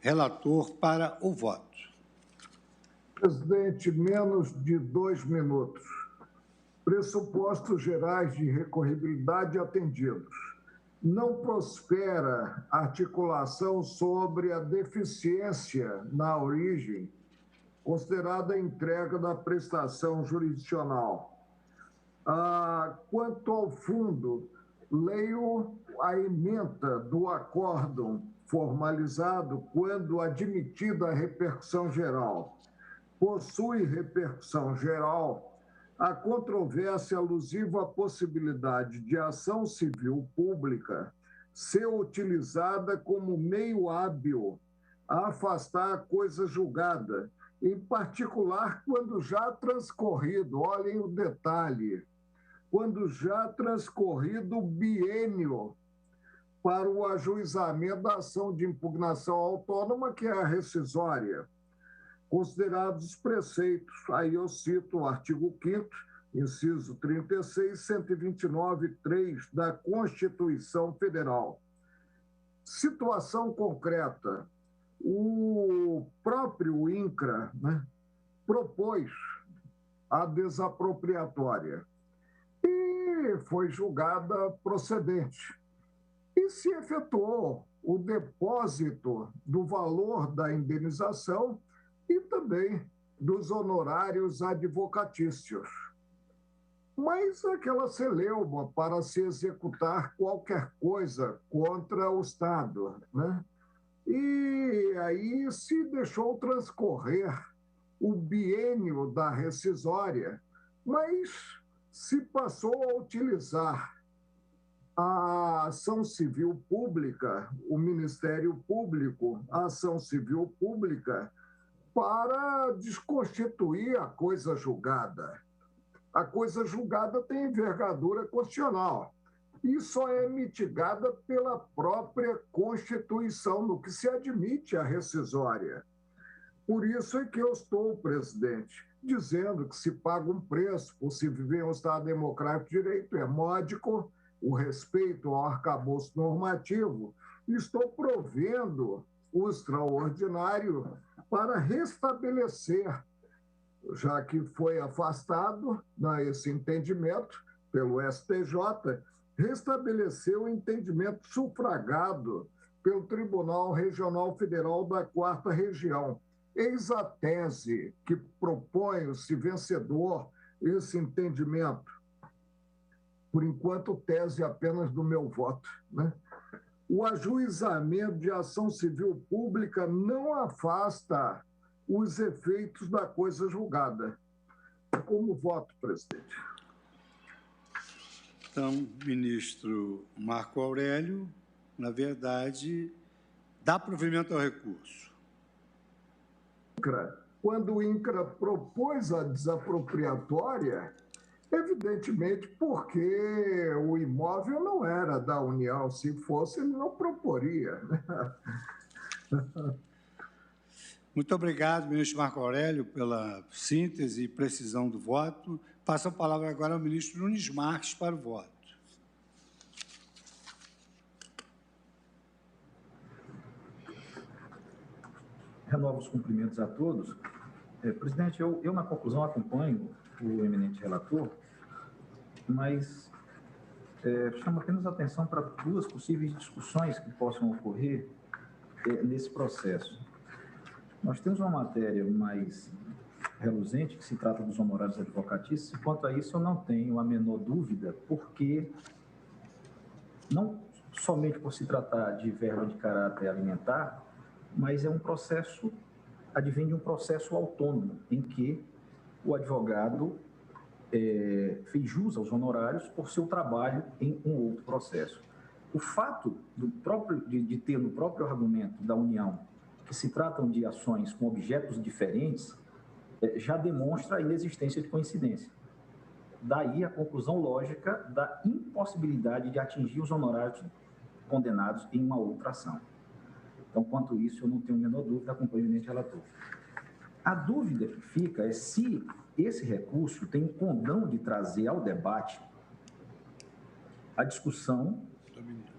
Relator para o voto. Presidente, menos de 2 minutos. Pressupostos gerais de recorribilidade atendidos. Não prospera articulação sobre a deficiência na origem, considerada a entrega da prestação jurisdicional. Quanto ao fundo, leio a ementa do acórdão formalizado quando admitida a repercussão geral. Possui repercussão geral a controvérsia alusiva à possibilidade de ação civil pública ser utilizada como meio hábil a afastar a coisa julgada, em particular quando já transcorrido, olhem o detalhe, quando já transcorrido o biênio para o ajuizamento da ação de impugnação autônoma, que é a rescisória. Considerados os preceitos, aí eu cito o artigo 5º, inciso 36, 129.3 da Constituição Federal. Situação concreta, o próprio INCRA, propôs a desapropriatória e foi julgada procedente. E se efetuou o depósito do valor da indenização e também dos honorários advocatícios. Mas aquela celeuma para se executar qualquer coisa contra o Estado, E aí se deixou transcorrer o biênio da rescisória, mas se passou a utilizar a ação civil pública, o Ministério Público, a ação civil pública, para desconstituir a coisa julgada. A coisa julgada tem envergadura constitucional e só é mitigada pela própria Constituição, no que se admite a rescisória. Por isso é que eu estou, presidente, dizendo que se paga um preço por se viver em um Estado democrático de direito, é módico, o respeito ao arcabouço normativo, e estou provendo o extraordinário para restabelecer, já que foi afastado esse entendimento pelo STJ, restabelecer o entendimento sufragado pelo Tribunal Regional Federal da 4ª Região. Eis a tese que propõe-se vencedor esse entendimento. Por enquanto, tese apenas do meu voto, O ajuizamento de ação civil pública não afasta os efeitos da coisa julgada. Como voto, presidente? Então, ministro Marco Aurélio, na verdade, dá provimento ao recurso. Quando o INCRA propôs a desapropriatória, evidentemente porque o imóvel não era da União. Se fosse, ele não proporia. Muito obrigado, ministro Marco Aurélio, pela síntese e precisão do voto. Passo a palavra agora ao ministro Nunes Marques para o voto. Renovo os cumprimentos a todos. Presidente, eu na conclusão acompanho o eminente relator, mas chamo apenas a atenção para 2 possíveis discussões que possam ocorrer nesse processo. Nós temos uma matéria mais reluzente, que se trata dos honorários advocatícios, e quanto a isso eu não tenho a menor dúvida, porque não somente por se tratar de verba de caráter alimentar, mas é um processo, advém de um processo autônomo, em que o advogado fez jus aos honorários por seu trabalho em um outro processo. O fato de ter no próprio argumento da União que se tratam de ações com objetos diferentes, já demonstra a inexistência de coincidência. Daí a conclusão lógica da impossibilidade de atingir os honorários condenados em uma outra ação. Então, quanto a isso, eu não tenho a menor dúvida, acompanho o eminente relator. A dúvida que fica é se esse recurso tem o condão de trazer ao debate a discussão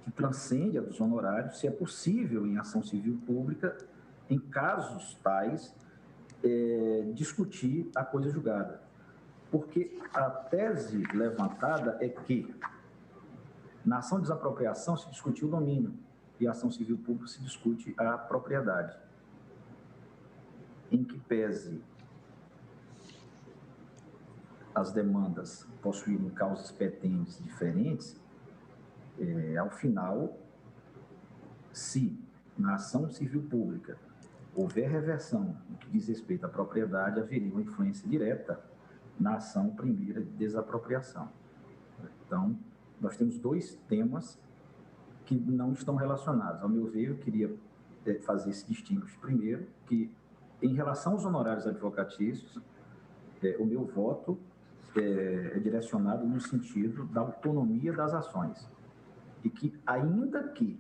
que transcende a dos honorários, se é possível, em ação civil pública, em casos tais, discutir a coisa julgada. Porque a tese levantada é que, na ação de desapropriação, se discutiu o domínio, e a ação civil pública se discute a propriedade. Em que pese as demandas possuírem causas petentes diferentes, ao final, se na ação civil pública houver reversão no que diz respeito à propriedade, haveria uma influência direta na ação primeira de desapropriação. Então, nós temos dois temas que não estão relacionados. Ao meu ver, eu queria fazer esse distinguish primeiro, que em relação aos honorários advocatícios, o meu voto é direcionado no sentido da autonomia das ações. E que, ainda que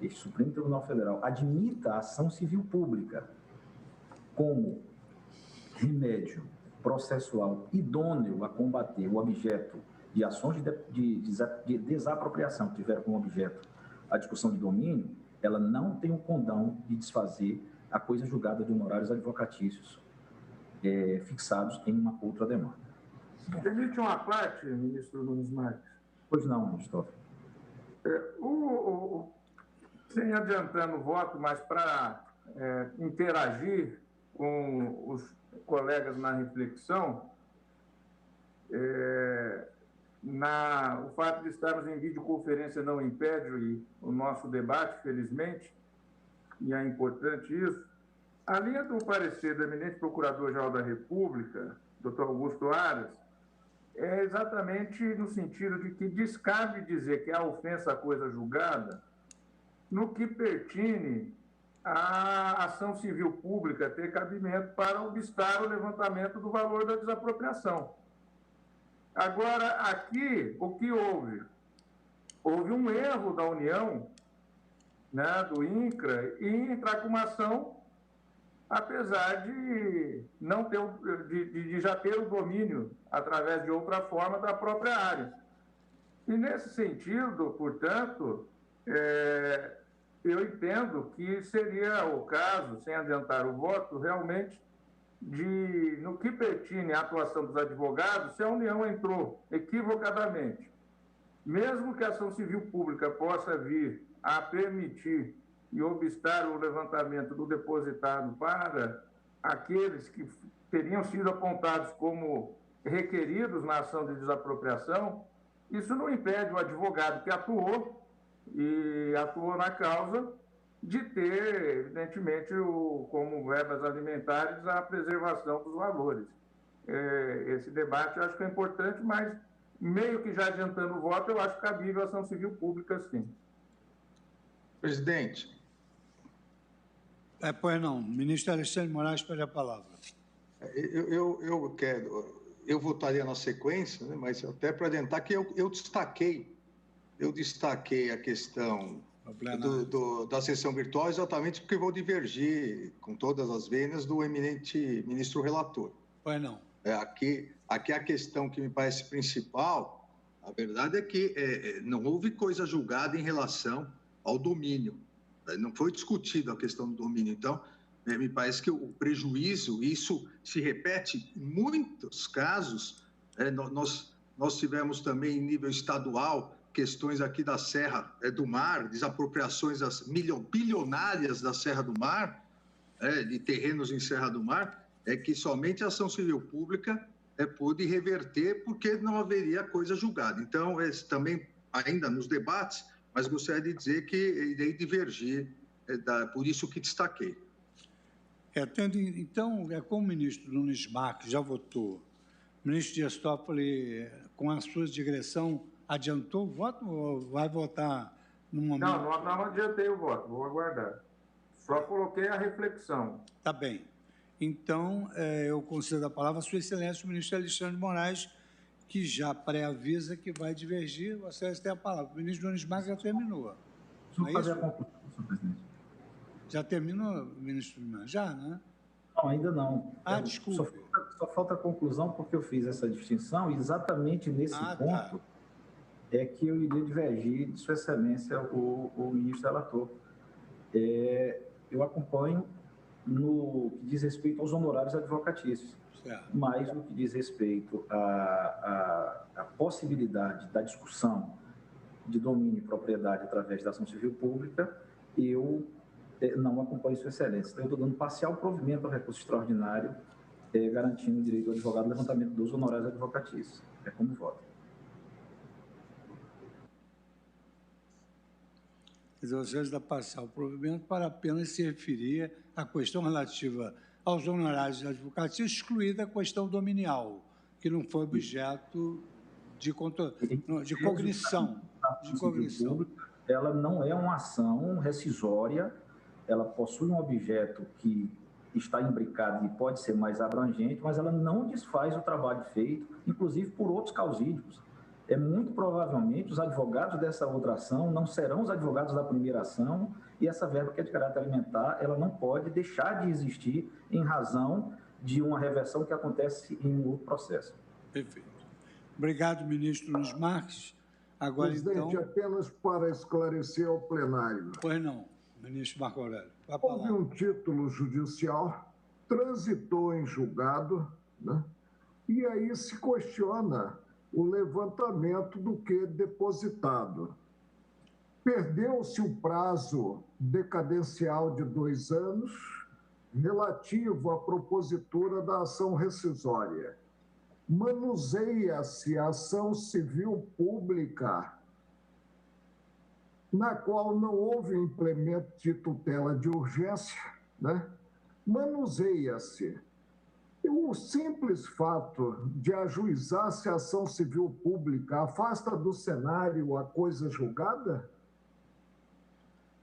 este Supremo Tribunal Federal admita a ação civil pública como remédio processual idôneo a combater o objeto de ações de desapropriação que tiveram como objeto a discussão de domínio, ela não tem o condão de desfazer a coisa julgada de honorários advocatícios fixados em uma outra demanda. Permite uma parte, ministro Nunes Marques? Pois não, ministro. Sem adiantando o voto, mas para interagir com os colegas na reflexão, o fato de estarmos em videoconferência não impede o nosso debate, felizmente, e é importante isso. A linha do parecer do eminente Procurador-Geral da República, Dr. Augusto Aras, é exatamente no sentido de que descabe dizer que a ofensa à coisa julgada no que pertine à ação civil pública ter cabimento para obstar o levantamento do valor da desapropriação. Agora, aqui, o que houve? Houve um erro da União, né, do INCRA, em entrar com uma ação, apesar de não ter, de já ter o domínio, através de outra forma, da própria área. E, nesse sentido, portanto, eu entendo que seria o caso, sem adiantar o voto, realmente, no que pertine à atuação dos advogados, se a União entrou equivocadamente, mesmo que a ação civil pública possa vir a permitir e obstar o levantamento do depositado para aqueles que teriam sido apontados como requeridos na ação de desapropriação, isso não impede o advogado que atuou na causa de ter, evidentemente, como verbas alimentares, a preservação dos valores. Esse debate eu acho que é importante, mas meio que já adiantando o voto, eu acho cabível a ação civil pública, sim. Presidente. Pois não. Ministro Alexandre de Moraes pede a palavra. Eu votaria na sequência, né, mas até para adiantar que eu destaquei a questão da sessão virtual exatamente porque vou divergir com todas as vênias do eminente ministro relator. Pois não. Aqui a questão que me parece principal, a verdade é que não houve coisa julgada em relação ao domínio. Não foi discutida a questão do domínio. Então, me parece que o prejuízo, isso se repete em muitos casos. Nós tivemos também, em nível estadual, questões aqui da Serra do Mar, desapropriações bilionárias da Serra do Mar, de terrenos em Serra do Mar, que somente a ação civil pública pôde reverter porque não haveria coisa julgada. Então, também, ainda nos debates, mas gostaria de dizer que irei divergir, por isso que destaquei. Então, como o ministro Nunes Marques já votou, o ministro Dias Toffoli, com a sua digressão, adiantou o voto ou vai votar no momento? Não adiantei o voto, vou aguardar. Só coloquei a reflexão. Tá bem. Então, eu concedo a palavra à Sua Excelência, o ministro Alexandre de Moraes, que já pré-avisa que vai divergir. Vossa Excelência tem a palavra. O ministro Nunes Marques já terminou. Deixa eu fazer a conclusão, senhor presidente. Já terminou, ministro Nunes Marques? Já, né? Não, ainda não. é que eu iria divergir de Sua Excelência, o ministro relator. Eu acompanho no que diz respeito aos honorários advocatícios, mas no que diz respeito à possibilidade da discussão de domínio e propriedade através da ação civil pública, eu não acompanho Sua Excelência. Então, eu estou dando parcial provimento ao recurso extraordinário, garantindo o direito do advogado ao levantamento dos honorários advocatícios. É como voto. Exercício da parcial provimento para apenas se referir à questão relativa aos honorários advocatícios, excluída a questão dominial, que não foi objeto de cognição. Ela não é uma ação rescisória, ela possui um objeto que está imbricado e pode ser mais abrangente, mas ela não desfaz o trabalho feito, inclusive por outros causídicos. Muito provavelmente os advogados dessa outra ação não serão os advogados da primeira ação, e essa verba que é de caráter alimentar, ela não pode deixar de existir em razão de uma reversão que acontece em um outro processo. Perfeito. Obrigado, ministro Nunes Marques. Agora, presidente, apenas para esclarecer ao plenário. Pois não, ministro Marco Aurélio. Houve um título judicial, transitou em julgado, né? E aí se questiona o levantamento do que depositado. Perdeu-se o prazo decadencial de 2 anos relativo à propositura da ação rescisória. Manuseia-se a ação civil pública, na qual não houve implemento de tutela de urgência, né? Manuseia-se. O simples fato de ajuizar-se a ação civil pública afasta do cenário a coisa julgada?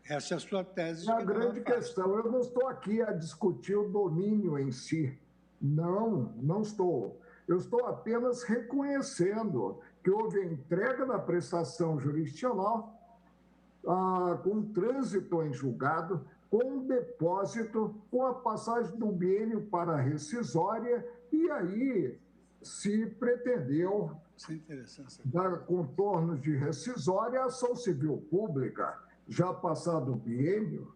Essa é a sua tese. É a grande questão. Eu não estou aqui a discutir o domínio em si. Não estou. Eu estou apenas reconhecendo que houve a entrega da prestação jurisdicional com trânsito em julgado, com depósito, com a passagem do biênio para a rescisória, e aí se pretendeu dar contornos de rescisória à ação civil pública. Já passado o biênio,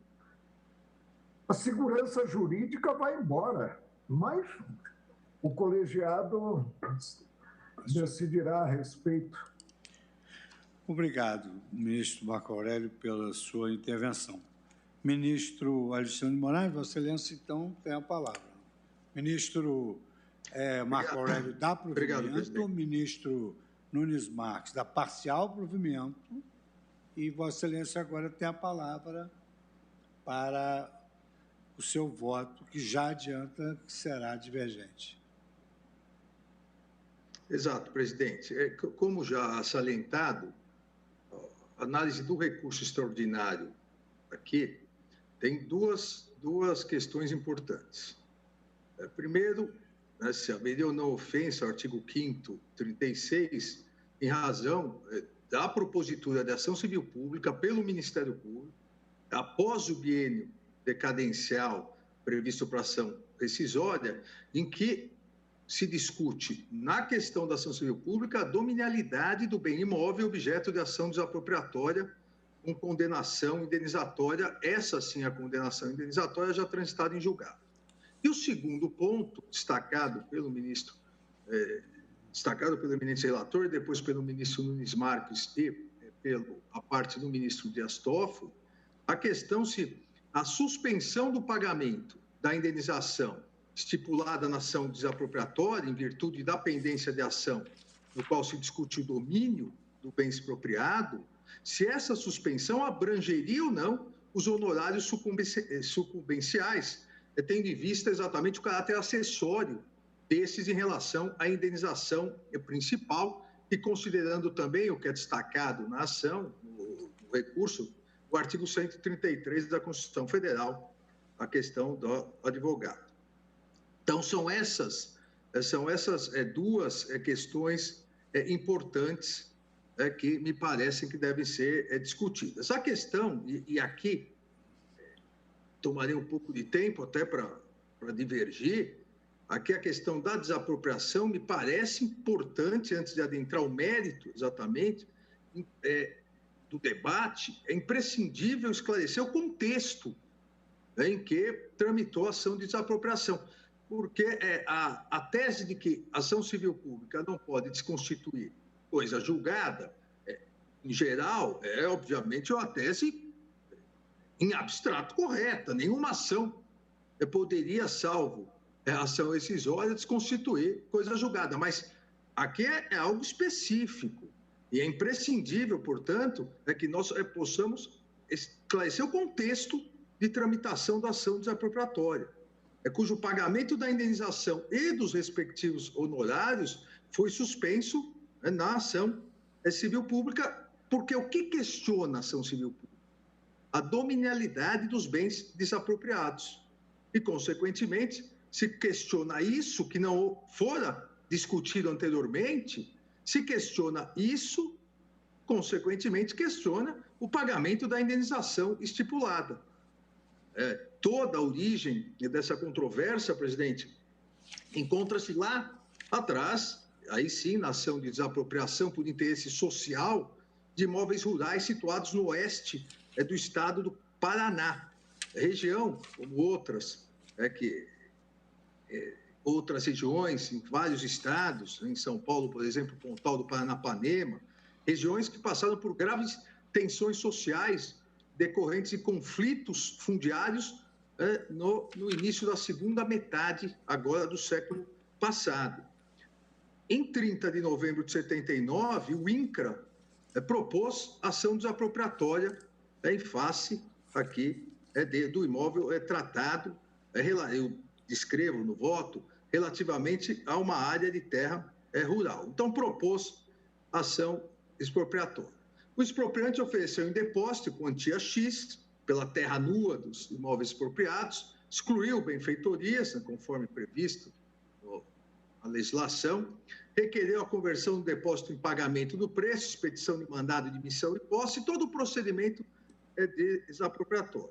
a segurança jurídica vai embora, mas o colegiado decidirá a respeito. Obrigado, ministro Marco Aurélio, pela sua intervenção. Ministro Alexandre de Moraes, Vossa Excelência, então, tem a palavra. Ministro Marco Aurélio dá provimento, ministro Nunes Marques dá parcial provimento, e Vossa Excelência agora tem a palavra para o seu voto, que já adianta que será divergente. Exato, presidente. Como já salientado, a análise do recurso extraordinário aqui tem duas questões importantes. Primeiro, se haveria ou não ofensa ao artigo 5º, 36, em razão da propositura de ação civil pública pelo Ministério Público, após o biênio decadencial previsto para ação rescisória, em que se discute, na questão da ação civil pública, a dominialidade do bem imóvel objeto de ação desapropriatória com condenação indenizatória, essa sim a condenação indenizatória já transitada em julgado. E o segundo ponto, destacado pelo eminente relator, depois pelo ministro Nunes Marques e pela parte do ministro Dias Toffoli, a questão se a suspensão do pagamento da indenização estipulada na ação desapropriatória, em virtude da pendência de ação no qual se discute o domínio do bem expropriado, se essa suspensão abrangeria ou não os honorários sucumbenciais, tendo em vista exatamente o caráter acessório desses em relação à indenização principal e considerando também o que é destacado na ação, no recurso, o artigo 133 da Constituição Federal, a questão do advogado. Então, são essas duas questões importantes que me parecem que devem ser discutidas. A questão, e aqui tomarei um pouco de tempo até para divergir, aqui a questão da desapropriação me parece importante, antes de adentrar o mérito exatamente, do debate, é imprescindível esclarecer o contexto em que tramitou a ação de desapropriação, porque a tese de que a ação civil pública não pode desconstituir coisa julgada, em geral, obviamente uma tese em abstrato correta. Nenhuma ação poderia, salvo ação rescisória, desconstituir coisa julgada, mas aqui é algo específico e é imprescindível, portanto, que nós possamos esclarecer o contexto de tramitação da ação desapropriatória, cujo pagamento da indenização e dos respectivos honorários foi suspenso na ação civil pública, porque o que questiona a ação civil pública? A dominialidade dos bens desapropriados. E, consequentemente, se questiona isso, que não fora discutido anteriormente, se questiona isso, consequentemente, questiona o pagamento da indenização estipulada. Toda a origem dessa controvérsia, presidente, encontra-se lá atrás, aí sim, na ação de desapropriação por interesse social de imóveis rurais situados no oeste do estado do Paraná, região, como outras, outras regiões em vários estados, em São Paulo, por exemplo, Pontal do Paranapanema, regiões que passaram por graves tensões sociais decorrentes de conflitos fundiários no início da segunda metade, agora, do século passado. Em 30 de novembro de 79, o INCRA propôs ação desapropriatória em face aqui do imóvel tratado, eu descrevo no voto, relativamente a uma área de terra rural. Então, propôs ação expropriatória. O expropriante ofereceu em depósito quantia X pela terra nua dos imóveis expropriados, excluiu benfeitorias, conforme previsto na legislação, requereu a conversão do depósito em pagamento do preço, expedição de mandado de missão e posse, todo o procedimento desapropriatório.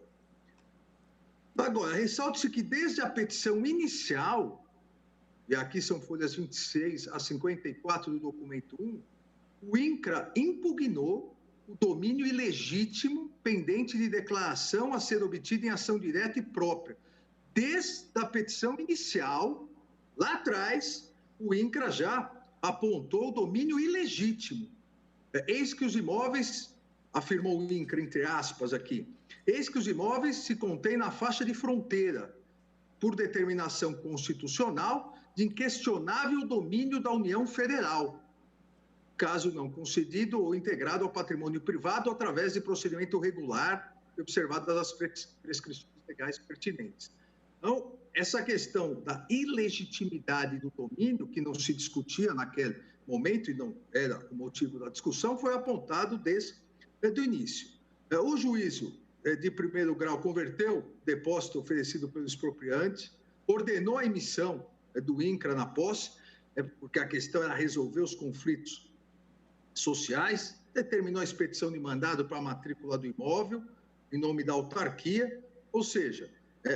Agora, ressalte-se que desde a petição inicial, e aqui são folhas 26 a 54 do documento 1, o INCRA impugnou o domínio ilegítimo pendente de declaração a ser obtido em ação direta e própria. Desde a petição inicial, lá atrás, o INCRA já apontou o domínio ilegítimo. Eis que os imóveis, afirmou o INCRA, entre aspas aqui, eis que os imóveis se contêm na faixa de fronteira, por determinação constitucional de inquestionável domínio da União Federal, caso não concedido ou integrado ao patrimônio privado através de procedimento regular e observadas as prescrições legais pertinentes. Então, essa questão da ilegitimidade do domínio, que não se discutia naquele momento e não era o motivo da discussão, foi apontado desde o início. O juízo de primeiro grau converteu o depósito oferecido pelo expropriante, ordenou a emissão do INCRA na posse, porque a questão era resolver os conflitos sociais, determinou a expedição de mandado para a matrícula do imóvel, em nome da autarquia, ou seja,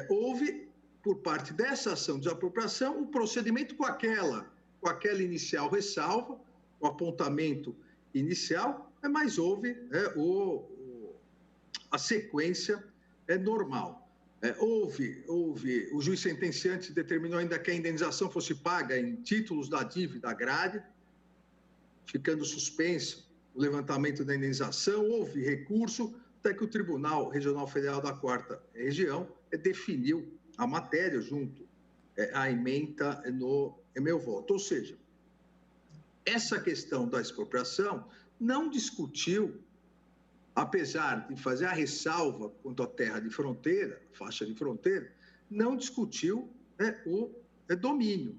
houve, por parte dessa ação de desapropriação, o procedimento com aquela inicial ressalva, o apontamento inicial, mas houve a sequência normal. Houve, o juiz sentenciante determinou ainda que a indenização fosse paga em títulos da dívida agrária, ficando suspenso o levantamento da indenização, houve recurso, até que o Tribunal Regional Federal da 4ª Região definiu a matéria junto à ementa no meu voto. Ou seja, essa questão da expropriação não discutiu, apesar de fazer a ressalva quanto à terra de fronteira, faixa de fronteira, não discutiu o domínio.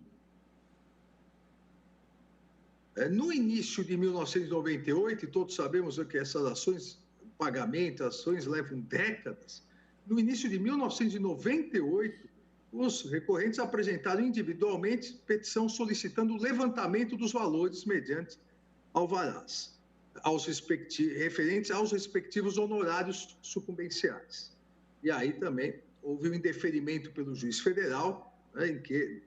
No início de 1998, e todos sabemos que essas ações, pagamento, ações levam décadas, no início de 1998, os recorrentes apresentaram individualmente petição solicitando o levantamento dos valores mediante alvarás, referentes aos respectivos honorários sucumbenciais. E aí também houve um indeferimento pelo juiz federal,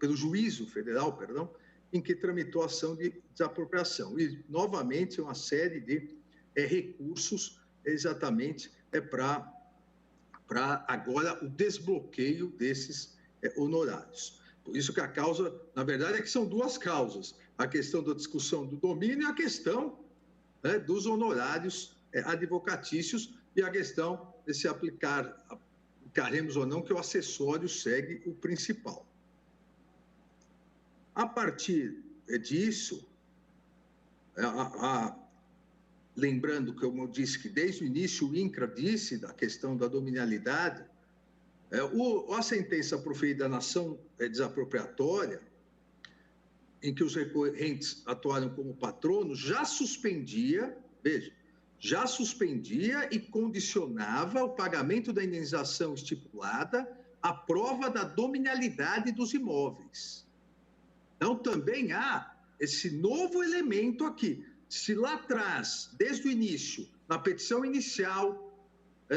pelo juízo federal, perdão, em que tramitou a ação de desapropriação. E, novamente, uma série de recursos exatamente para agora o desbloqueio desses honorários. Por isso que a causa, na verdade, é que são duas causas. A questão da discussão do domínio e a questão, né, dos honorários advocatícios e a questão de se aplicaremos ou não, que o acessório segue o principal. A partir disso, lembrando que eu disse que desde o início o INCRA disse da questão da dominialidade, a sentença proferida na ação desapropriatória, em que os recorrentes atuaram como patronos, já suspendia, veja, já suspendia e condicionava o pagamento da indenização estipulada à prova da dominialidade dos imóveis. Então, também há esse novo elemento aqui. Se lá atrás, desde o início, na petição inicial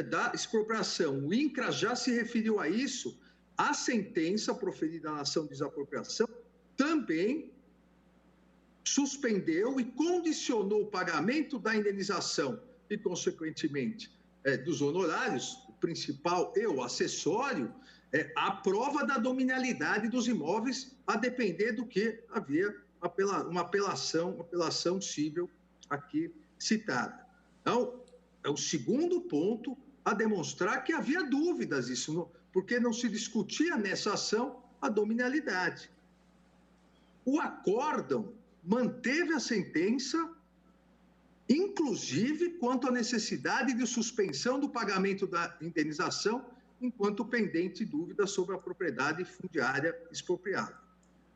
da expropriação, o INCRA já se referiu a isso, a sentença proferida na ação de desapropriação também suspendeu e condicionou o pagamento da indenização e, consequentemente, dos honorários, o principal e o acessório, a prova da dominialidade dos imóveis, a depender do que havia uma apelação cível aqui citada. Então, é o segundo ponto a demonstrar que havia dúvidas, porque não se discutia nessa ação a dominialidade. O acórdão manteve a sentença, inclusive quanto à necessidade de suspensão do pagamento da indenização, enquanto pendente dúvida sobre a propriedade fundiária expropriada.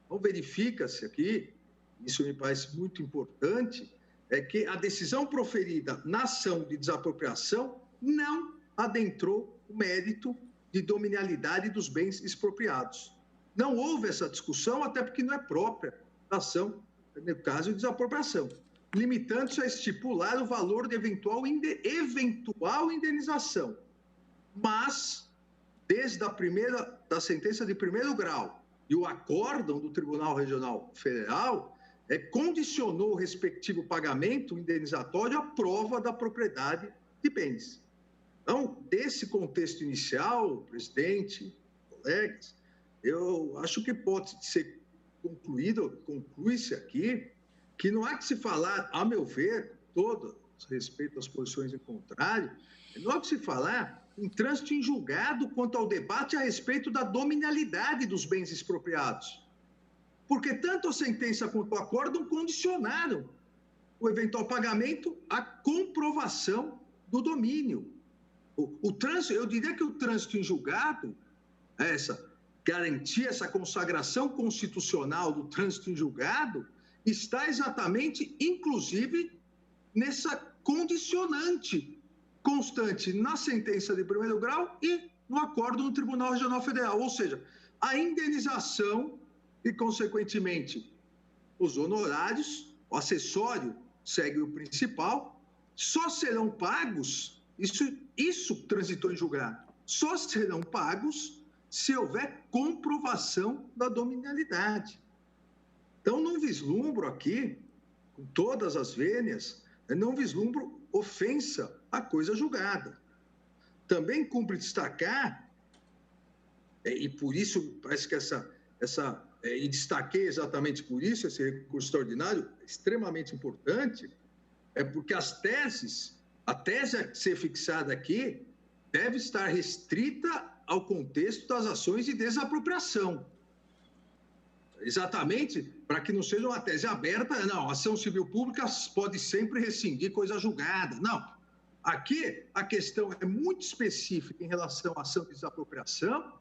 Então, verifica-se aqui, isso me parece muito importante, que a decisão proferida na ação de desapropriação não adentrou o mérito de dominialidade dos bens expropriados. Não houve essa discussão, até porque não é própria da ação, no caso de desapropriação, limitando-se a estipular o valor de eventual indenização. Mas, desde da sentença de primeiro grau e o acórdão do Tribunal Regional Federal, condicionou o respectivo pagamento indenizatório à prova da propriedade de bens. Então, desse contexto inicial, presidente, colegas, eu acho que pode ser conclui-se aqui, que não há que se falar, a meu ver, todo respeito às posições em contrário, não há que se falar em trânsito em julgado quanto ao debate a respeito da dominialidade dos bens expropriados. Porque tanto a sentença quanto o acórdão condicionaram o eventual pagamento à comprovação do domínio. Eu diria que o trânsito em julgado, essa garantia, essa consagração constitucional do trânsito em julgado, está exatamente, inclusive, nessa condicionante constante na sentença de primeiro grau e no acórdão do Tribunal Regional Federal. Ou seja, a indenização e, consequentemente, os honorários, o acessório segue o principal, só serão pagos, isso transitou em julgado, só serão pagos se houver comprovação da dominialidade. Então, não vislumbro aqui, com todas as vênias, não vislumbro ofensa à coisa julgada. Também cumpre destacar, e por isso parece que e destaquei exatamente por isso, esse recurso extraordinário é extremamente importante, porque a tese a ser fixada aqui deve estar restrita ao contexto das ações de desapropriação. Exatamente para que não seja uma tese aberta, não, a ação civil pública pode sempre rescindir coisa julgada. Não. Aqui a questão é muito específica em relação à ação de desapropriação,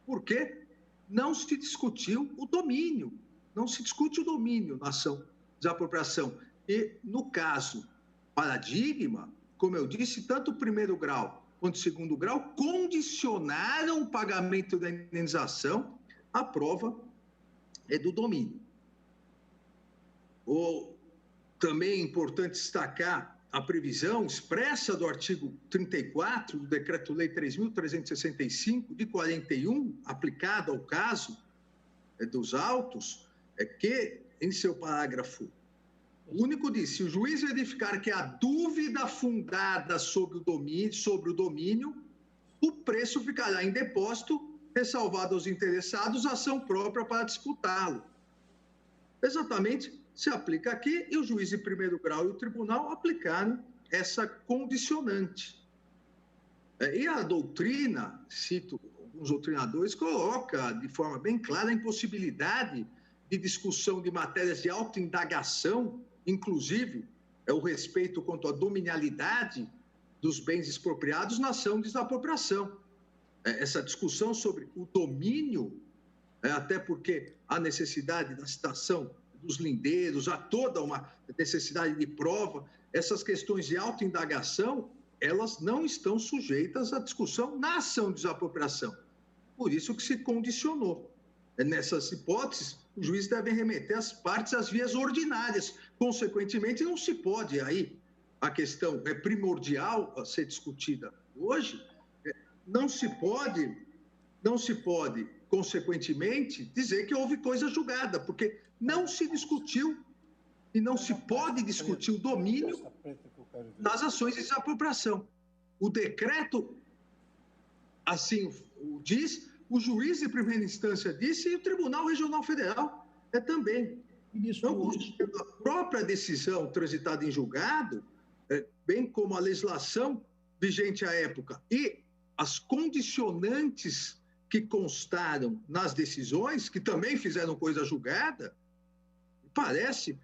porque não se discutiu o domínio, não se discute o domínio na ação de desapropriação. E, no caso paradigma, como eu disse, tanto o primeiro grau quanto o segundo grau condicionaram o pagamento da indenização à prova do domínio. Também é importante destacar a previsão expressa do artigo 34 do Decreto-Lei 3.365, de 41, aplicada ao caso dos autos, que, em seu parágrafo O único diz, se o juiz verificar que há dúvida fundada sobre o domínio, o preço ficará em depósito, ressalvado aos interessados ação própria para disputá-lo. Exatamente se aplica aqui e o juiz de primeiro grau e o tribunal aplicaram essa condicionante. E a doutrina, cito alguns doutrinadores, coloca de forma bem clara a impossibilidade de discussão de matérias de autoindagação, inclusive o respeito quanto à dominialidade dos bens expropriados na ação de desapropriação. Essa discussão sobre o domínio, até porque há necessidade da citação dos lindeiros, há toda uma necessidade de prova, essas questões de autoindagação, elas não estão sujeitas à discussão na ação de desapropriação. Por isso que se condicionou. Nessas hipóteses, o juiz deve remeter as partes às vias ordinárias. Consequentemente, não se pode aí, a questão é primordial a ser discutida hoje, não se pode, consequentemente, dizer que houve coisa julgada, porque não se discutiu e não se pode discutir o domínio nas ações de desapropriação. O decreto, assim o diz, o juiz de primeira instância disse e o Tribunal Regional Federal também. Então, considerando a própria decisão transitada em julgado, bem como a legislação vigente à época e as condicionantes que constaram nas decisões, que também fizeram coisa julgada, parece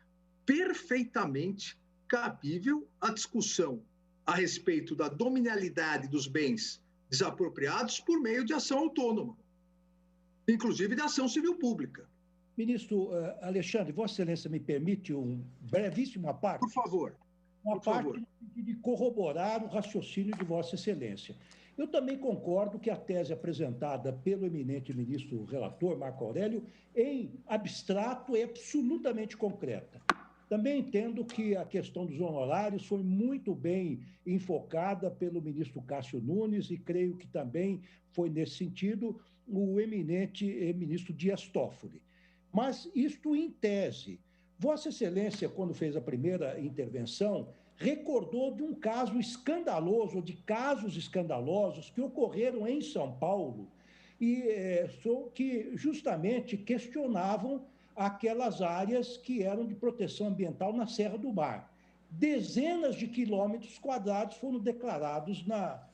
perfeitamente cabível a discussão a respeito da dominialidade dos bens desapropriados por meio de ação autônoma, inclusive de ação civil pública. Ministro Alexandre, Vossa Excelência me permite um brevíssimo à parte? Por favor. Uma parte no sentido de corroborar o raciocínio de Vossa Excelência. Eu também concordo que a tese apresentada pelo eminente ministro relator, Marco Aurélio, em abstrato é absolutamente concreta. Também entendo que a questão dos honorários foi muito bem enfocada pelo ministro Cássio Nunes e creio que também foi nesse sentido o eminente ministro Dias Toffoli. Mas isto em tese. Vossa Excelência, quando fez a primeira intervenção, recordou de um caso escandaloso, de casos escandalosos que ocorreram em São Paulo e que justamente questionavam aquelas áreas que eram de proteção ambiental na Serra do Mar. Dezenas de quilômetros quadrados foram declarados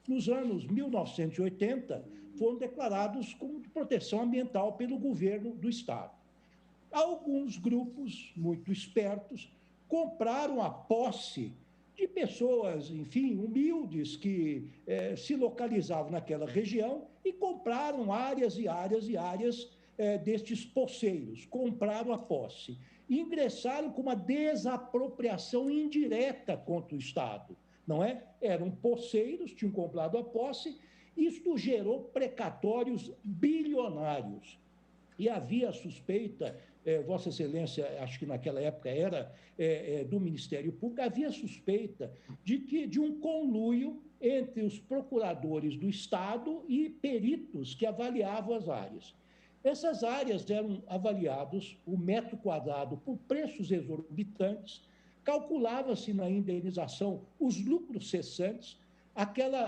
nos anos 1980, foram declarados como de proteção ambiental pelo governo do Estado. Alguns grupos muito espertos compraram a posse de pessoas, enfim, humildes que se localizavam naquela região e compraram áreas e áreas e áreas destes poceiros, compraram a posse. E ingressaram com uma desapropriação indireta contra o Estado, não é? Eram poceiros, tinham comprado a posse, isto gerou precatórios bilionários. E havia a suspeita, Vossa Excelência, acho que naquela época era do Ministério Público, havia suspeita de um conluio entre os procuradores do Estado e peritos que avaliavam as áreas. Essas áreas eram avaliadas, o metro quadrado, por preços exorbitantes, calculava-se na indenização os lucros cessantes,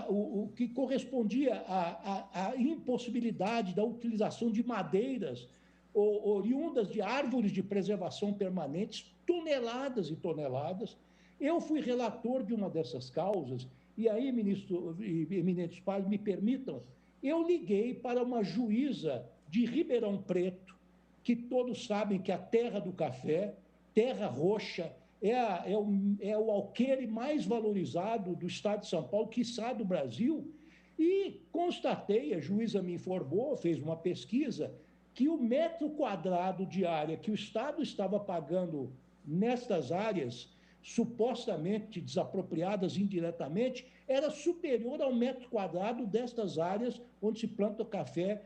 o que correspondia à impossibilidade da utilização de madeiras oriundas de árvores de preservação permanentes, toneladas e toneladas. Eu fui relator de uma dessas causas, e aí, ministro e eminentes pares, me permitam, eu liguei para uma juíza de Ribeirão Preto, que todos sabem que a terra do café, terra roxa, é o alqueire mais valorizado do estado de São Paulo, quiçá do Brasil, e constatei, a juíza me informou, fez uma pesquisa, que o metro quadrado de área que o Estado estava pagando nestas áreas, supostamente desapropriadas indiretamente, era superior ao metro quadrado destas áreas onde se planta café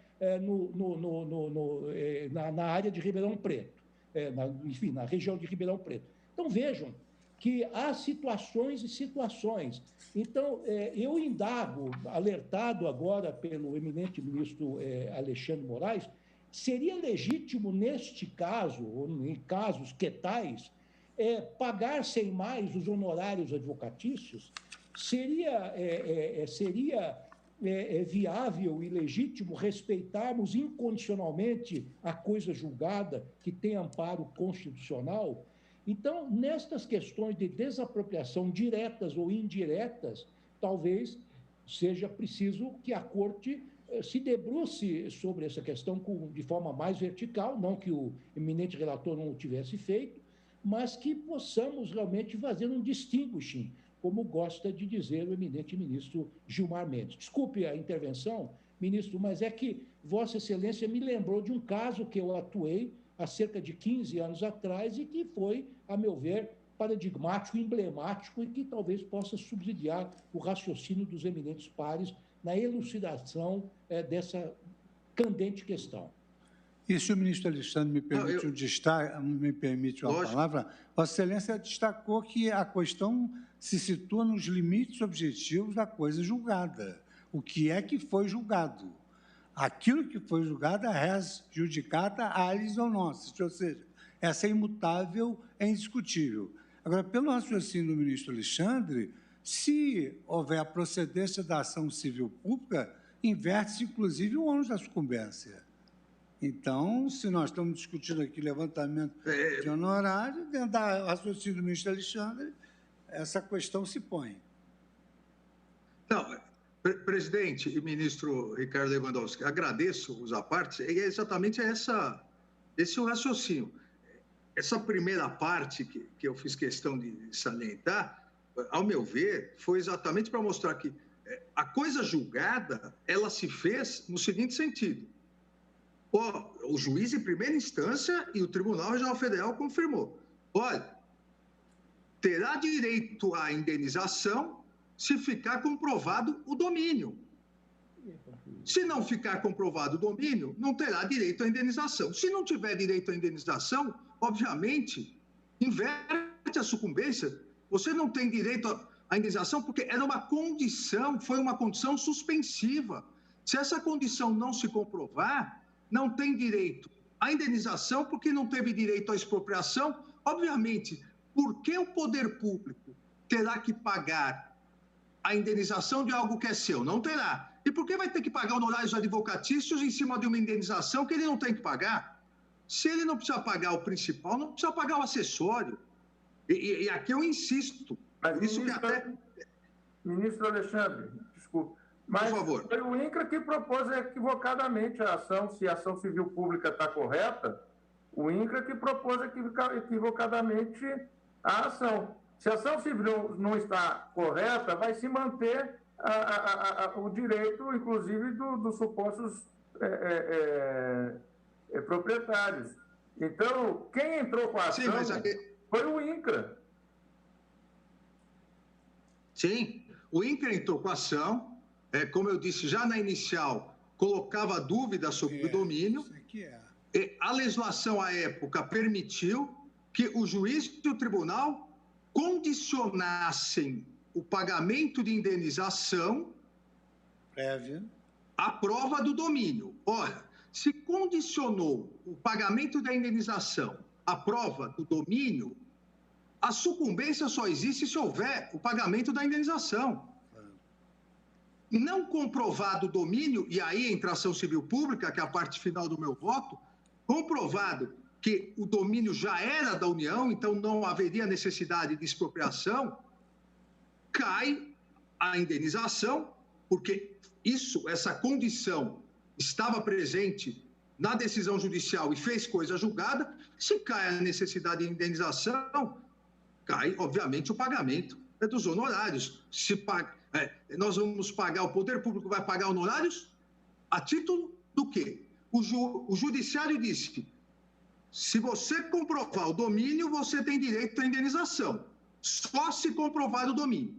na área de Ribeirão Preto, enfim, na região de Ribeirão Preto. Então, vejam que há situações e situações. Então, eu indago, alertado agora pelo eminente ministro Alexandre Moraes, seria legítimo, neste caso, ou em casos que tais, pagar sem mais os honorários advocatícios seria viável e legítimo respeitarmos incondicionalmente a coisa julgada que tem amparo constitucional? Então, nestas questões de desapropriação diretas ou indiretas, talvez seja preciso que a Corte se debruce sobre essa questão de forma mais vertical, não que o eminente relator não o tivesse feito, mas que possamos realmente fazer um distinguishing, como gosta de dizer o eminente ministro Gilmar Mendes. Desculpe a intervenção, ministro, mas é que Vossa Excelência me lembrou de um caso que eu atuei há cerca de 15 anos atrás e que foi, a meu ver, paradigmático, emblemático e que talvez possa subsidiar o raciocínio dos eminentes pares na elucidação dessa candente questão. E se o ministro Alexandre me permite uma palavra, Vossa Excelência destacou que a questão se situa nos limites objetivos da coisa julgada. O que é que foi julgado? Aquilo que foi julgado é res judicata alis ou nocet, ou seja, essa é imutável, é indiscutível. Agora, pelo raciocínio do ministro Alexandre, se houver a procedência da ação civil pública, inverte-se, inclusive, o ônus da sucumbência. Então, se nós estamos discutindo aqui levantamento de honorário, dentro do raciocínio do ministro Alexandre, essa questão se põe. Não, presidente e ministro Ricardo Lewandowski, agradeço os apartes, é exatamente esse o raciocínio. Essa primeira parte que eu fiz questão de salientar, ao meu ver, foi exatamente para mostrar que a coisa julgada, ela se fez no seguinte sentido. O juiz em primeira instância e o Tribunal Regional Federal confirmou. Olha, terá direito à indenização se ficar comprovado o domínio. Se não ficar comprovado o domínio, não terá direito à indenização. Se não tiver direito à indenização, obviamente, inverte a sucumbência. Você não tem direito à indenização porque era uma condição, foi uma condição suspensiva. Se essa condição não se comprovar, não tem direito à indenização porque não teve direito à expropriação. Obviamente, por que o poder público terá que pagar a indenização de algo que é seu? Não terá. E por que vai ter que pagar honorários advocatícios em cima de uma indenização que ele não tem que pagar? Se ele não precisa pagar o principal, não precisa pagar o acessório. E aqui eu insisto. Mas, isso ministro, que até... Ministro Alexandre, desculpe. Mas por favor. Foi o INCRA que propôs equivocadamente a ação. Se a ação civil pública está correta, o INCRA que propôs equivocadamente a ação. Se a ação civil não está correta, vai se manter o direito, inclusive, dos supostos proprietários. Então, quem entrou com a ação foi o INCRA. Sim, o INCRA entrou com a ação. Como eu disse, já na inicial, colocava dúvida sobre o domínio. A legislação, à época, permitiu que o juiz e o tribunal condicionassem o pagamento de indenização prévia à prova do domínio. Ora, se condicionou o pagamento da indenização à prova do domínio, a sucumbência só existe se houver o pagamento da indenização. Não comprovado o domínio, e aí entra a ação civil pública, que é a parte final do meu voto, comprovado que o domínio já era da União, então não haveria necessidade de expropriação, cai a indenização, porque essa condição estava presente na decisão judicial e fez coisa julgada. Se cai a necessidade de indenização, cai, obviamente, o pagamento dos honorários. Nós vamos pagar, o poder público vai pagar honorários a título do quê? O judiciário disse: se você comprovar o domínio, você tem direito à indenização. Só se comprovar o domínio.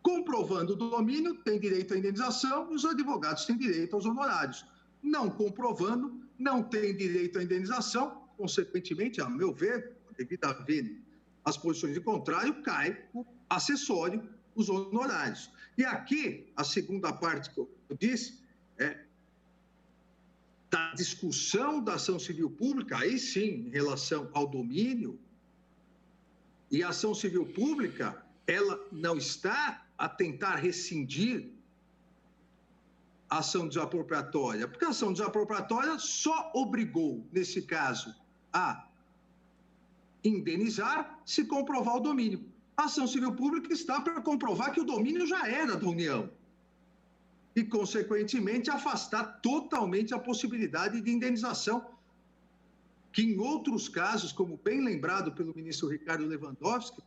Comprovando o domínio, tem direito à indenização e os advogados têm direito aos honorários. Não comprovando, não tem direito à indenização. Consequentemente, a meu ver, devido a ver as posições de contrário, cai o acessório, os honorários. E aqui, a segunda parte que eu disse, da discussão da ação civil pública, aí sim, em relação ao domínio, E a ação civil pública, ela não está a tentar rescindir a ação desapropriatória, porque a ação desapropriatória só obrigou, nesse caso, a indenizar se comprovar o domínio. A ação civil pública está para comprovar que o domínio já era da União e, consequentemente, afastar totalmente a possibilidade de indenização, que em outros casos, como bem lembrado pelo ministro Ricardo Lewandowski,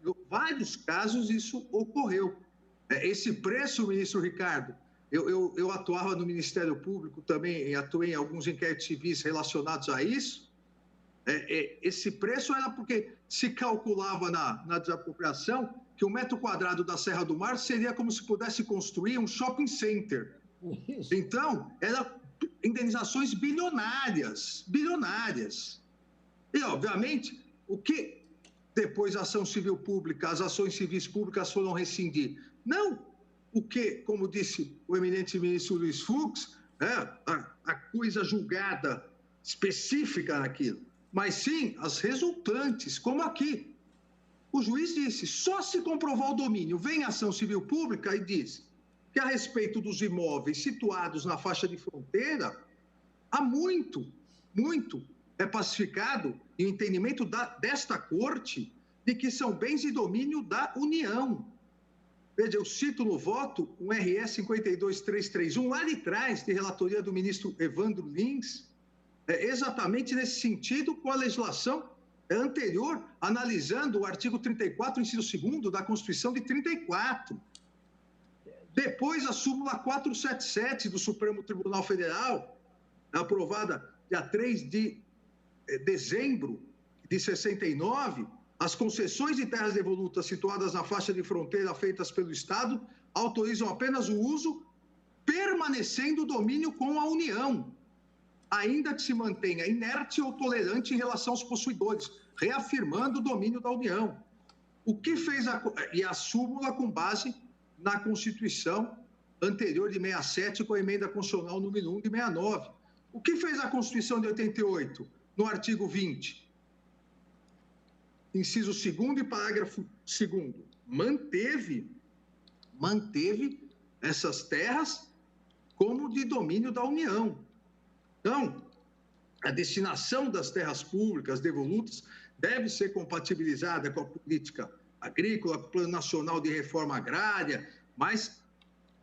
em vários casos isso ocorreu. Esse preço, ministro Ricardo, eu atuava no Ministério Público também, atuei em alguns inquéritos civis relacionados a isso. Esse preço era porque se calculava na desapropriação que o metro quadrado da Serra do Mar seria como se pudesse construir um shopping center. Isso. Então, eram indenizações bilionárias. E, obviamente, o que depois a ação civil pública, as ações civis públicas foram rescindir? Não o que, como disse o eminente ministro Luiz Fux, a coisa julgada específica naquilo, mas sim as resultantes, como aqui. O juiz disse, só se comprovar o domínio, vem a ação civil pública e diz que a respeito dos imóveis situados na faixa de fronteira, há muito é pacificado e o entendimento desta corte de que são bens de domínio da União. Veja, eu cito no voto um RE 52331, lá de trás, de relatoria do ministro Evandro Lins, exatamente nesse sentido, com a legislação anterior, analisando o artigo 34, inciso 2º da Constituição de 34. Depois, a súmula 477 do Supremo Tribunal Federal, aprovada dia 3 de dezembro de 69, as concessões de terras devolutas situadas na faixa de fronteira feitas pelo Estado autorizam apenas o uso permanecendo o domínio com a União, ainda que se mantenha inerte ou tolerante em relação aos possuidores, reafirmando o domínio da União. O que fez a súmula com base na Constituição anterior de 67, com a emenda constitucional número 1 de 69. O que fez a Constituição de 88, no artigo 20? Inciso 2º e parágrafo 2º. Manteve essas terras como de domínio da União. Então, a destinação das terras públicas devolutas deve ser compatibilizada com a política agrícola, Plano Nacional de Reforma Agrária, mas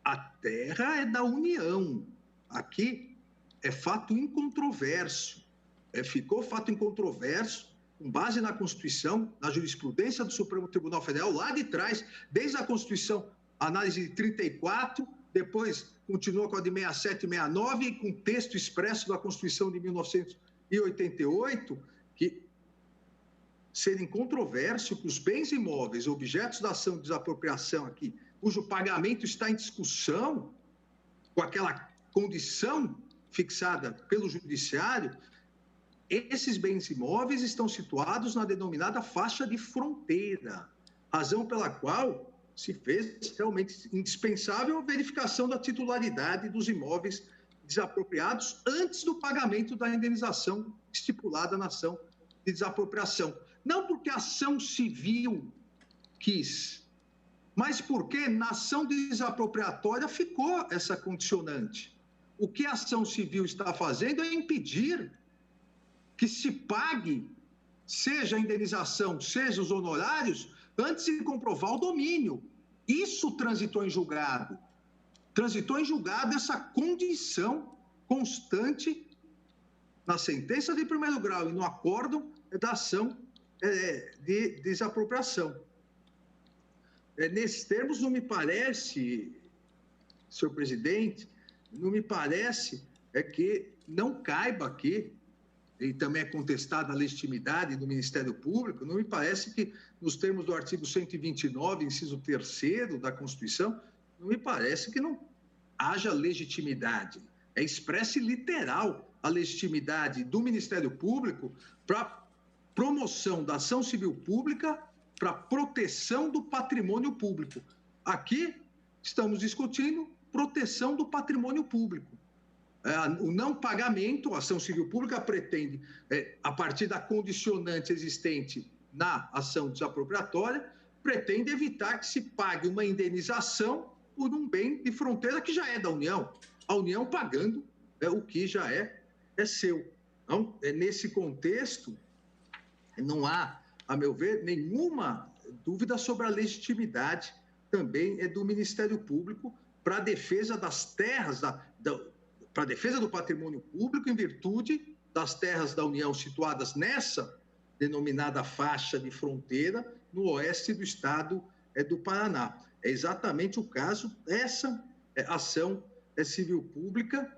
a terra é da União. Aqui é fato incontroverso. Ficou fato incontroverso, com base na Constituição, na jurisprudência do Supremo Tribunal Federal, lá de trás, desde a Constituição, análise de 34, depois continua com a de 67 e 69, e com texto expresso da Constituição de 1988, que ser incontroverso que os bens imóveis, objetos da ação de desapropriação aqui, cujo pagamento está em discussão, com aquela condição fixada pelo judiciário, esses bens imóveis estão situados na denominada faixa de fronteira, razão pela qual se fez realmente indispensável a verificação da titularidade dos imóveis desapropriados antes do pagamento da indenização estipulada na ação de desapropriação. Não porque a ação civil quis, mas porque na ação desapropriatória ficou essa condicionante. O que a ação civil está fazendo é impedir que se pague, seja a indenização, seja os honorários, antes de comprovar o domínio. Isso transitou em julgado. Transitou em julgado essa condição constante na sentença de primeiro grau e no acórdão da ação de desapropriação. Nesses termos, não me parece, senhor presidente, não me parece que não caiba aqui, e também é contestada a legitimidade do Ministério Público, não me parece que, nos termos do artigo 129, inciso 3º da Constituição, não me parece que não haja legitimidade. É expressa e literal a legitimidade do Ministério Público para promoção da ação civil pública, para proteção do patrimônio público. Aqui estamos discutindo proteção do patrimônio público. O não pagamento, a ação civil pública pretende, a partir da condicionante existente na ação desapropriatória, pretende evitar que se pague uma indenização por um bem de fronteira que já é da União, a União pagando o que já é seu. Então, nesse contexto, não há, a meu ver, nenhuma dúvida sobre a legitimidade também do Ministério Público para a defesa das terras, para a defesa do patrimônio público em virtude das terras da União situadas nessa denominada faixa de fronteira no oeste do estado do Paraná. É exatamente o caso dessa ação civil pública,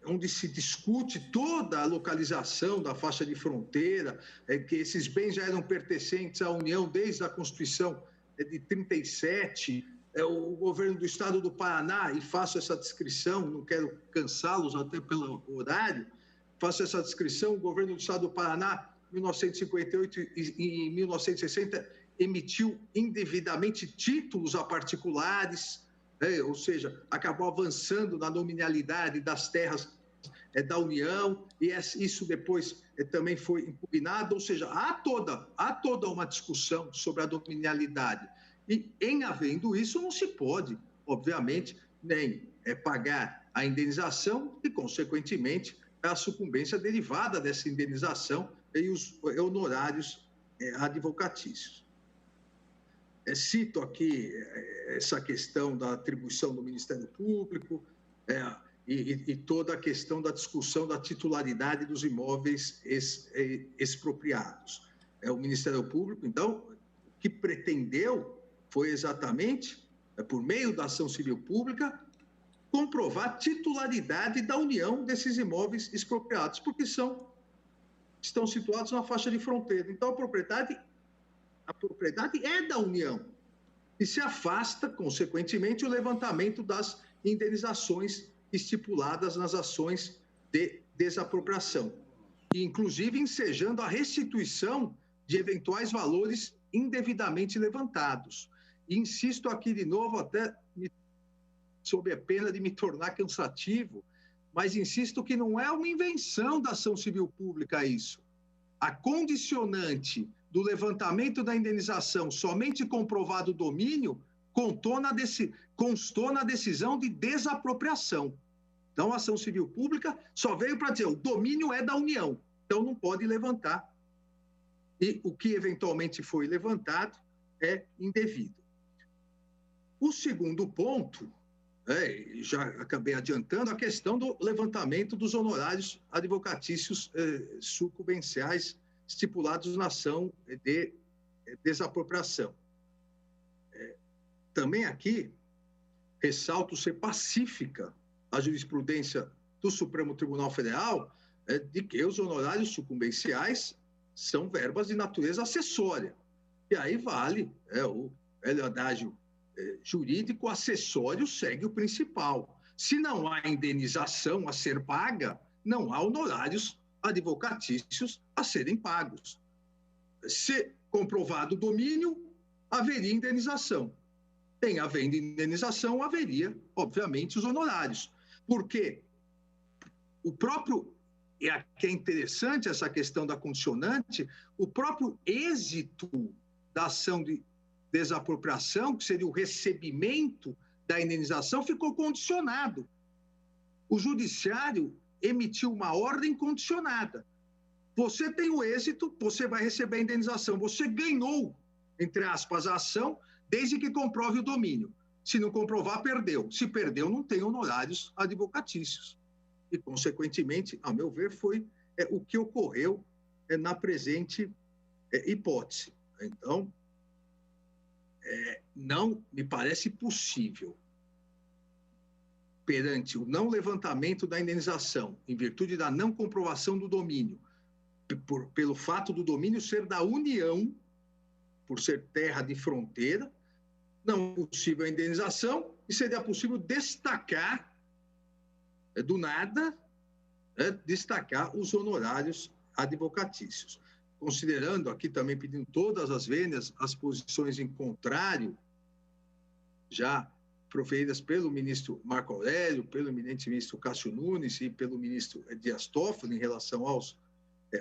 onde se discute toda a localização da faixa de fronteira, que esses bens já eram pertencentes à União desde a Constituição de 37, o governo do estado do Paraná, e faço essa descrição, não quero cansá-los até pelo horário, faço essa descrição, o governo do estado do Paraná, em 1958 e 1960, emitiu indevidamente títulos a particulares, ou seja, acabou avançando na nominalidade das terras da União, e isso depois também foi impugnado, ou seja, há toda uma discussão sobre a nominalidade. E, em havendo isso, não se pode, obviamente, nem pagar a indenização e, consequentemente, a sucumbência derivada dessa indenização e os honorários advocatícios. Cito aqui essa questão da atribuição do Ministério Público e toda a questão da discussão da titularidade dos imóveis expropriados. O Ministério Público, então, o que pretendeu foi exatamente, por meio da ação civil pública, comprovar a titularidade da União desses imóveis expropriados, porque estão situados na faixa de fronteira. Então, a propriedade é da União e se afasta, consequentemente, o levantamento das indenizações estipuladas nas ações de desapropriação, inclusive ensejando a restituição de eventuais valores indevidamente levantados. E insisto aqui de novo, até sob a pena de me tornar cansativo, mas insisto que não é uma invenção da ação civil pública isso. A condicionante do levantamento da indenização somente comprovado o domínio constou na decisão de desapropriação. Então, a ação civil pública só veio para dizer o domínio é da União, então não pode levantar. E o que eventualmente foi levantado é indevido. O segundo ponto, já acabei adiantando, a questão do levantamento dos honorários advocatícios sucumbenciais estipulados na ação de desapropriação. Também aqui, ressalto ser pacífica a jurisprudência do Supremo Tribunal Federal de que os honorários sucumbenciais são verbas de natureza acessória. E aí vale o velho adágio jurídico, acessório segue o principal. Se não há indenização a ser paga, não há honorários advocatícios a serem pagos. Se comprovado o domínio, haveria indenização. Em havendo indenização, haveria, obviamente, os honorários. Porque o próprio, e aqui é interessante essa questão da condicionante, o próprio êxito da ação de desapropriação, que seria o recebimento da indenização, ficou condicionado. O judiciário emitiu uma ordem condicionada. Você tem o êxito, você vai receber a indenização. Você ganhou, entre aspas, a ação, desde que comprove o domínio. Se não comprovar, perdeu. Se perdeu, não tem honorários advocatícios. E, consequentemente, a meu ver, foi o que ocorreu na presente hipótese. Então, não me parece possível, perante o não levantamento da indenização, em virtude da não comprovação do domínio, pelo fato do domínio ser da União, por ser terra de fronteira, não é possível a indenização e seria possível destacar, do nada, destacar os honorários advocatícios. Considerando aqui também, pedindo todas as vênias, as posições em contrário, já proferidas pelo ministro Marco Aurélio, pelo eminente ministro Cássio Nunes e pelo ministro Dias Toffoli em relação aos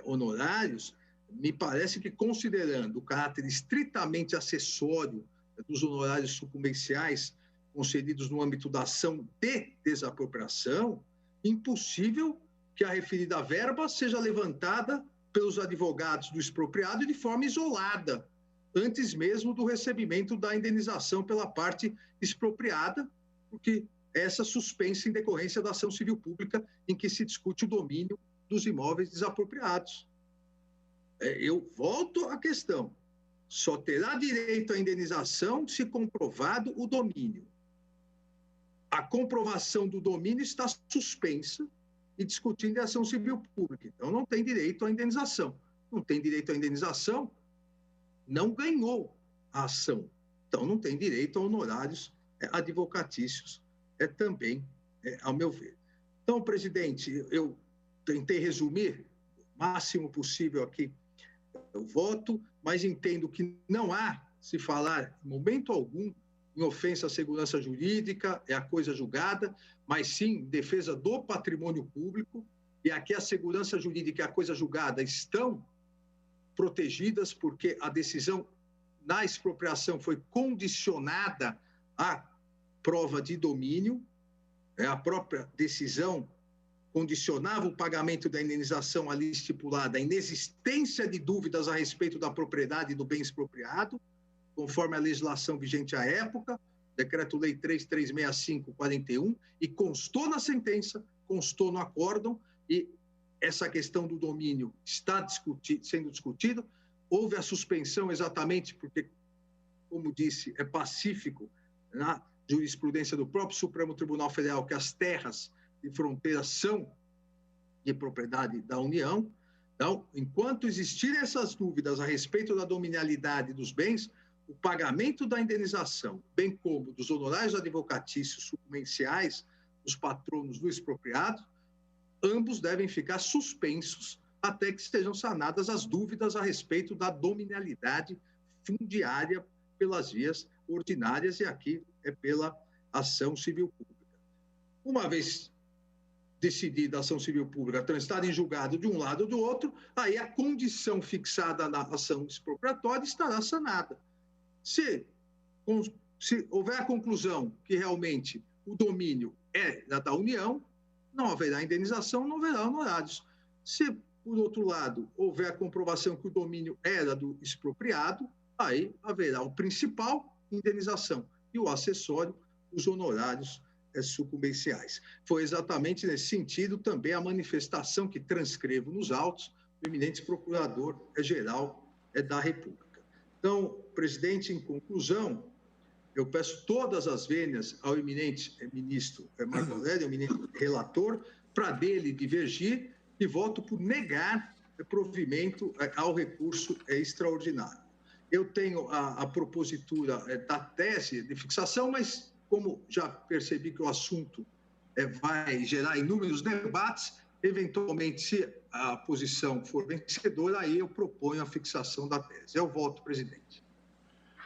honorários, me parece que, considerando o caráter estritamente acessório dos honorários sucumbenciais concedidos no âmbito da ação de desapropriação, impossível que a referida verba seja levantada pelos advogados do expropriado de forma isolada, antes mesmo do recebimento da indenização pela parte expropriada, porque essa suspensa em decorrência da ação civil pública em que se discute o domínio dos imóveis desapropriados. Eu volto à questão. Só terá direito à indenização se comprovado o domínio. A comprovação do domínio está suspensa e discutindo a ação civil pública. Então, não tem direito à indenização. Não tem direito à indenização, não ganhou a ação. Então, não tem direito a honorários advocatícios também, ao meu ver. Então, presidente, eu tentei resumir o máximo possível aqui o voto, mas entendo que não há se falar, em momento algum, em ofensa à segurança jurídica, é a coisa julgada, mas sim em defesa do patrimônio público, e aqui a segurança jurídica e a coisa julgada estão protegidas, porque a decisão na expropriação foi condicionada à prova de domínio, a própria decisão condicionava o pagamento da indenização ali estipulada à inexistência de dúvidas a respeito da propriedade do bem expropriado, conforme a legislação vigente à época, Decreto-Lei 3365/41, e constou na sentença, constou no acórdão, e essa questão do domínio está sendo discutida. Houve a suspensão exatamente porque, como disse, é pacífico na jurisprudência do próprio Supremo Tribunal Federal que as terras de fronteira são de propriedade da União. Então, enquanto existirem essas dúvidas a respeito da dominialidade dos bens, o pagamento da indenização, bem como dos honorários advocatícios sucumbenciais dos patronos do expropriado, ambos devem ficar suspensos até que estejam sanadas as dúvidas a respeito da dominialidade fundiária pelas vias ordinárias, e aqui é pela ação civil pública. Uma vez decidida a ação civil pública, transitada em julgado de um lado ou do outro, aí a condição fixada na ação expropriatória estará sanada. Se houver a conclusão que realmente o domínio é da União, não haverá indenização, não haverá honorários. Se, por outro lado, houver a comprovação que o domínio era do expropriado, aí haverá o principal, indenização, e o acessório, os honorários sucumbenciais. Foi exatamente nesse sentido também a manifestação que transcrevo nos autos do eminente Procurador-Geral da República. Então, presidente, em conclusão, eu peço todas as vênias ao eminente ministro Marco Aurélio, eminente relator, para dele divergir, e voto por negar provimento ao recurso extraordinário. Eu tenho a propositura da tese de fixação, mas como já percebi que o assunto vai gerar inúmeros debates, eventualmente, se a posição for vencedora, aí eu proponho a fixação da tese. É o voto, presidente.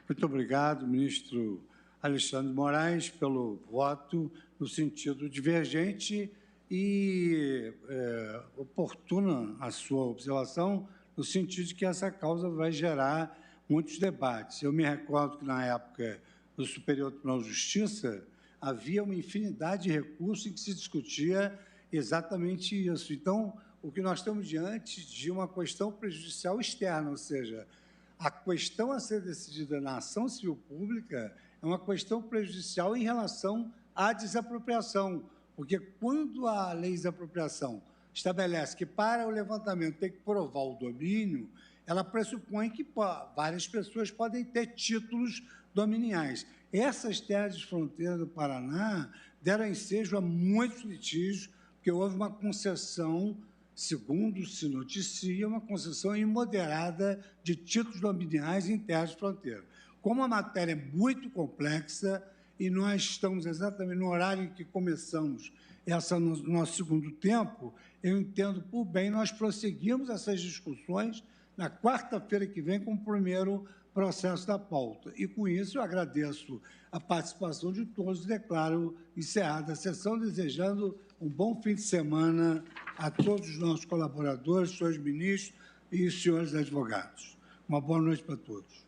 Muito obrigado, ministro Alexandre de Moraes, pelo voto no sentido divergente e oportuna a sua observação, no sentido de que essa causa vai gerar muitos debates. Eu me recordo que, na época do Superior Tribunal de Justiça, havia uma infinidade de recursos em que se discutia exatamente isso. Então, o que nós estamos diante de uma questão prejudicial externa, ou seja, a questão a ser decidida na ação civil pública é uma questão prejudicial em relação à desapropriação, porque quando a lei de desapropriação estabelece que para o levantamento tem que provar o domínio, ela pressupõe que várias pessoas podem ter títulos dominiais. Essas terras de fronteira do Paraná deram ensejo a muitos litígios, porque houve uma concessão, segundo se noticia, uma concessão imoderada de títulos dominiais em terras de fronteira. Como a matéria é muito complexa e nós estamos exatamente no horário em que começamos no nosso segundo tempo, eu entendo por bem nós prosseguimos essas discussões na quarta-feira que vem com o primeiro processo da pauta. E, com isso, eu agradeço a participação de todos e declaro encerrada a sessão, desejando um bom fim de semana a todos os nossos colaboradores, senhores ministros e os senhores advogados. Uma boa noite para todos.